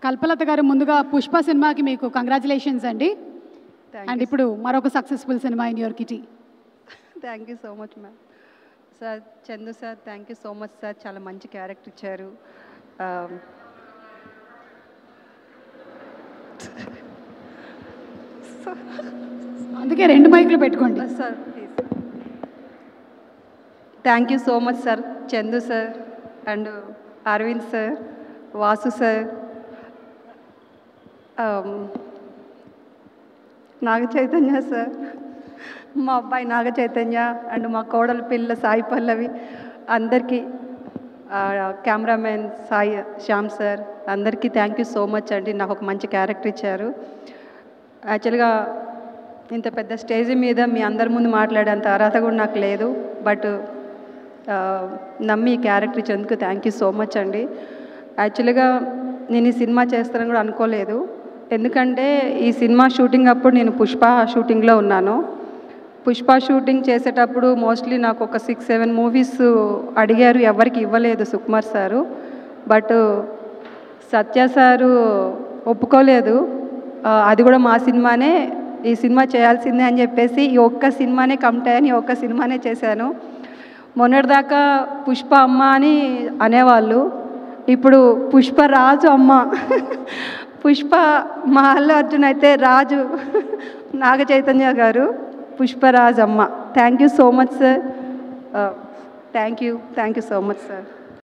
కల్పలత గారు ముందుగా పుష్ప సినిమాకి మీకు కంగ్రాచులేషన్స్ అండి. అండ్ ఇప్పుడు మరొక successful cinema in your kitty. Thank you so much ma'am. Sir Chandu sir thank you so much sir, చాలా మంచి క్యారెక్టర్ ఇచ్చారు. అందుకే 2 మైకులు పెట్టుకోండి sir please. Thank you so much sir, Chandu sir and Arvind sir, Vasu sir, Naga Chaitanya sir, మా అబ్బాయి నాగ చైతన్య అండ్ మా కోడల పిల్ల సాయి పల్లవి, అందరికీ కెమెరామెన్ సాయి శ్యామ్ సార్, అందరికీ థ్యాంక్ యూ సో మచ్ అండి. నాకు ఒక మంచి క్యారెక్టర్ ఇచ్చారు. యాక్చువల్గా ఇంత పెద్ద స్టేజ్ మీద మీ అందరి ముందు మాట్లాడేంత అర్హత కూడా నాకు లేదు, బట్ నమ్మి ఈ క్యారెక్టర్ ఇచ్చినందుకు థ్యాంక్ యూ సో మచ్ అండి. యాక్చువల్గా నేను ఈ సినిమా చేస్తానని కూడా అనుకోలేదు, ఎందుకంటే ఈ సినిమా షూటింగ్ అప్పుడు నేను పుష్ప షూటింగ్లో ఉన్నాను. పుష్ప షూటింగ్ చేసేటప్పుడు మోస్ట్లీ నాకు ఒక 6-7 మూవీస్ అడిగారు, ఎవరికి ఇవ్వలేదు Sukumar sir. But Satya sir ఒప్పుకోలేదు, అది కూడా మా సినిమానే, ఈ సినిమా చేయాల్సిందే అని చెప్పేసి ఈ ఒక్క సినిమానే కమిట్ అయ్యాను, ఈ ఒక్క సినిమానే చేశాను. మొన్నటిదాకా పుష్ప అమ్మ అని అనేవాళ్ళు, ఇప్పుడు పుష్ప రాజు అమ్మ. పుష్ప మా అల్లు అర్జున్ అయితే రాజు నాగ చైతన్య గారు, పుష్పరాజ్ అమ్మ. Thank you so much sir, thank you so much sir.